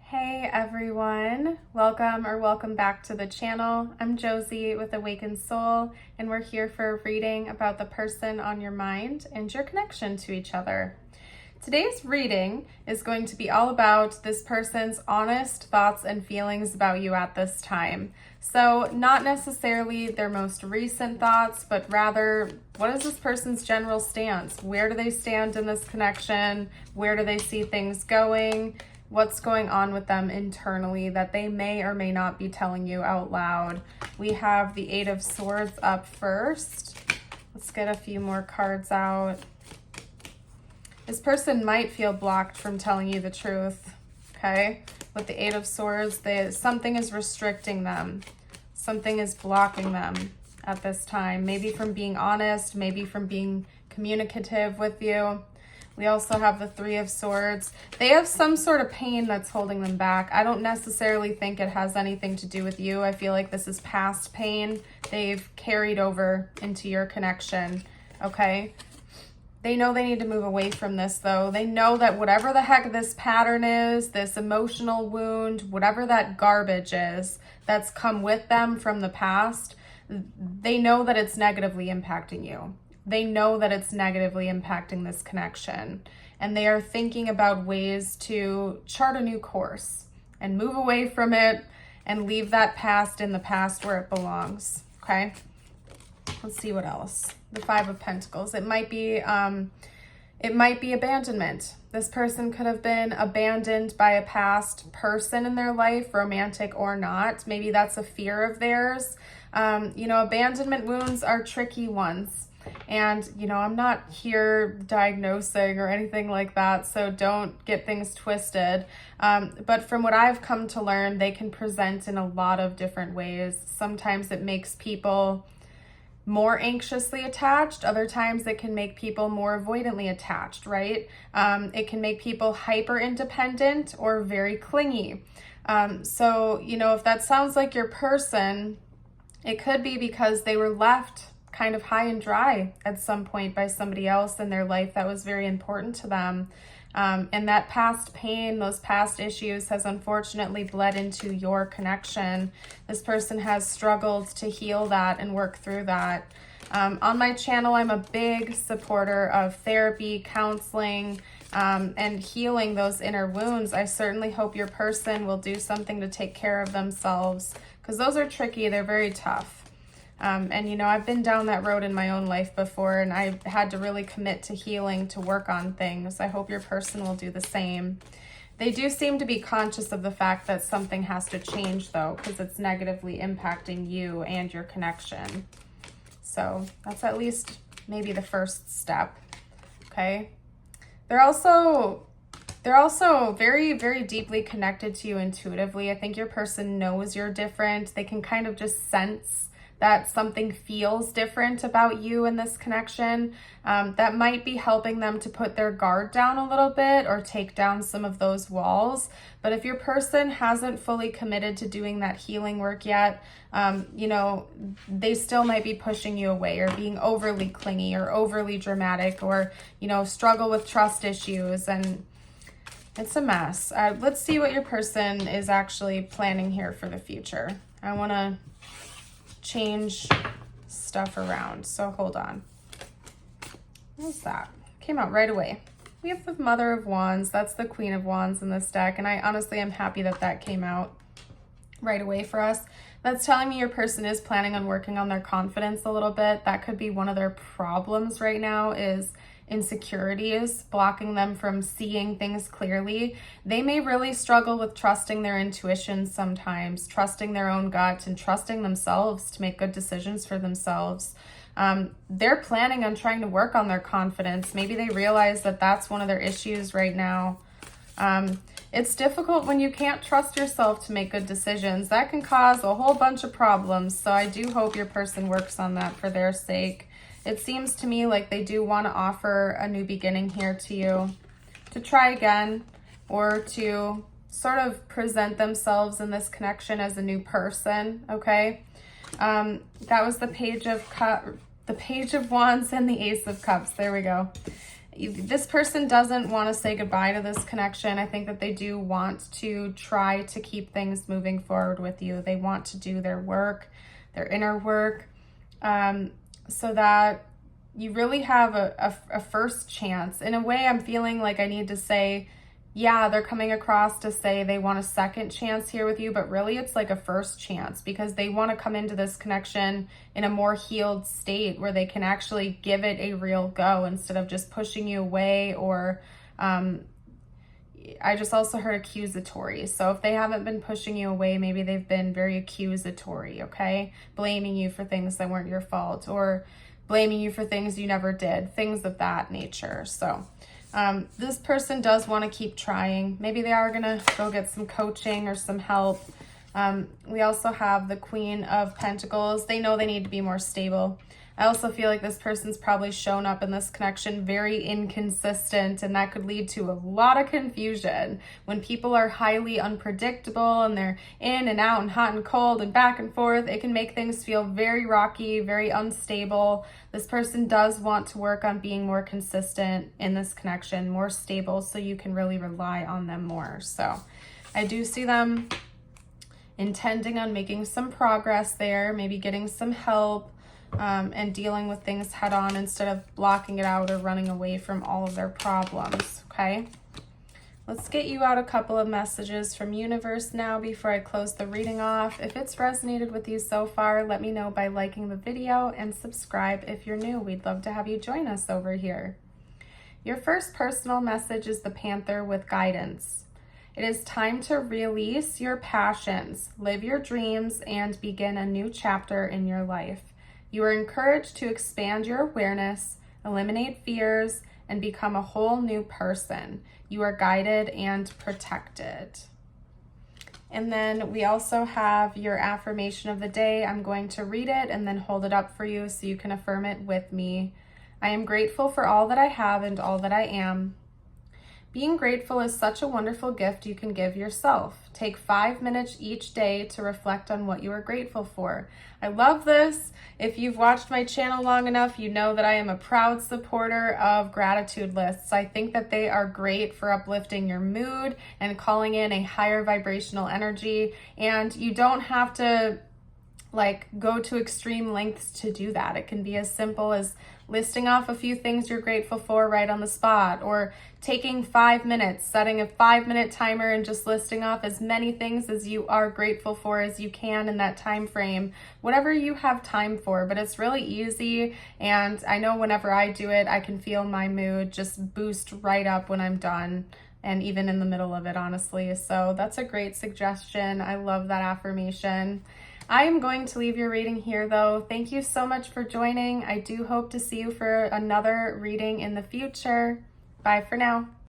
Hey everyone, welcome back to the channel. I'm Josie with Awakened Soul, and we're here for a reading about the person on your mind and your connection to each other. Today's reading is going to be all about this person's honest thoughts and feelings about you at this time. So not necessarily their most recent thoughts, but rather, what is this person's general stance? Where do they stand in this connection? Where do they see things going? What's going on with them internally that they may or may not be telling you out loud. We have the Eight of Swords up first. Let's get a few more cards out. This person might feel blocked from telling you the truth, okay? With the Eight of Swords, something is restricting them. Something is blocking them at this time. Maybe from being honest, maybe from being communicative with you. We also have the Three of Swords. They have some sort of pain that's holding them back. I don't necessarily think it has anything to do with you. I feel like this is past pain they've carried over into your connection, okay? They know they need to move away from this, though. They know that whatever the heck this pattern is, this emotional wound, whatever that garbage is that's come with them from the past, they know that it's negatively impacting you. They know that it's negatively impacting this connection, and they are thinking about ways to chart a new course and move away from it and leave that past in the past where it belongs, okay? Let's see what else. The Five of Pentacles. It might be abandonment. This person could have been abandoned by a past person in their life, romantic or not. Maybe that's a fear of theirs. Abandonment wounds are tricky ones. And, I'm not here diagnosing or anything like that, so don't get things twisted. But from what I've come to learn, they can present in a lot of different ways. Sometimes it makes people more anxiously attached. Other times it can make people more avoidantly attached, right? It can make people hyper independent or very clingy. If that sounds like your person, it could be because they were left kind of high and dry at some point by somebody else in their life that was very important to them. And that past pain, those past issues has unfortunately bled into your connection. This person has struggled to heal that and work through that. On my channel, I'm a big supporter of therapy, counseling, and healing those inner wounds. I certainly hope your person will do something to take care of themselves, because those are tricky. They're very tough. I've been down that road in my own life before, and I had to really commit to healing to work on things. I hope your person will do the same. They do seem to be conscious of the fact that something has to change, though, because it's negatively impacting you and your connection. So that's at least maybe the first step, okay? They're also very, very deeply connected to you intuitively. I think your person knows you're different. They can kind of just sense that something feels different about you in this connection. That might be helping them to put their guard down a little bit or take down some of those walls. But if your person hasn't fully committed to doing that healing work yet, they still might be pushing you away or being overly clingy or overly dramatic or, struggle with trust issues, and it's a mess. Let's see what your person is actually planning here for the future. I want to change stuff around, so hold on. What's that? Came out right away. We have the Mother of Wands. That's the Queen of Wands in this deck, and I honestly am happy that that came out right away for us. That's telling me your person is planning on working on their confidence a little bit. That could be one of their problems right now, is insecurities blocking them from seeing things clearly. They may really struggle with trusting their intuition sometimes, trusting their own gut, and trusting themselves to make good decisions for themselves. They're planning on trying to work on their confidence. Maybe they realize that that's one of their issues right now. It's difficult when you can't trust yourself to make good decisions. That can cause a whole bunch of problems. So I do hope your person works on that for their sake. It seems to me like they do want to offer a new beginning here to you, to try again, or to sort of present themselves in this connection as a new person, okay? That was the Page of Wands and the Ace of Cups. There we go. this person doesn't want to say goodbye to this connection. I think that they do want to try to keep things moving forward with you. They want to do their work, their inner work, so that you really have a first chance. In a way, I'm feeling like I need to say, yeah, they're coming across to say they want a second chance here with you, but really it's like a first chance, because they want to come into this connection in a more healed state where they can actually give it a real go instead of just pushing you away. Or I just also heard accusatory. So if they haven't been pushing you away, maybe they've been very accusatory, okay? Blaming you for things that weren't your fault, or blaming you for things you never did, things of that nature. So this person does want to keep trying. Maybe they are going to go get some coaching or some help. We also have the Queen of Pentacles. They know they need to be more stable. I also feel like this person's probably shown up in this connection very inconsistent, and that could lead to a lot of confusion. When people are highly unpredictable and they're in and out and hot and cold and back and forth, it can make things feel very rocky, very unstable. This person does want to work on being more consistent in this connection, more stable, so you can really rely on them more. So I do see them intending on making some progress there, maybe getting some help, and dealing with things head on instead of blocking it out or running away from all of their problems, okay? Let's get you out a couple of messages from universe now before I close the reading off. If it's resonated with you so far, let me know by liking the video and subscribe if you're new. We'd love to have you join us over here. Your first personal message is the Panther with guidance. It is time to release your passions, live your dreams, and begin a new chapter in your life. You are encouraged to expand your awareness, eliminate fears, and become a whole new person. You are guided and protected. And then we also have your affirmation of the day. I'm going to read it and then hold it up for you so you can affirm it with me. I am grateful for all that I have and all that I am. Being grateful is such a wonderful gift you can give yourself. Take 5 minutes each day to reflect on what you are grateful for. I love this. If you've watched my channel long enough, you know that I am a proud supporter of gratitude lists. I think that they are great for uplifting your mood and calling in a higher vibrational energy. And you don't have to go to extreme lengths to do that. It can be as simple as listing off a few things you're grateful for right on the spot, or taking 5 minutes, setting a 5-minute timer and just listing off as many things as you are grateful for as you can in that time frame, whatever you have time for. But it's really easy, and I know whenever I do it, I can feel my mood just boost right up when I'm done, and even in the middle of it, honestly. So that's a great suggestion. I love that affirmation. I am going to leave your reading here, though. Thank you so much for joining. I do hope to see you for another reading in the future. Bye for now.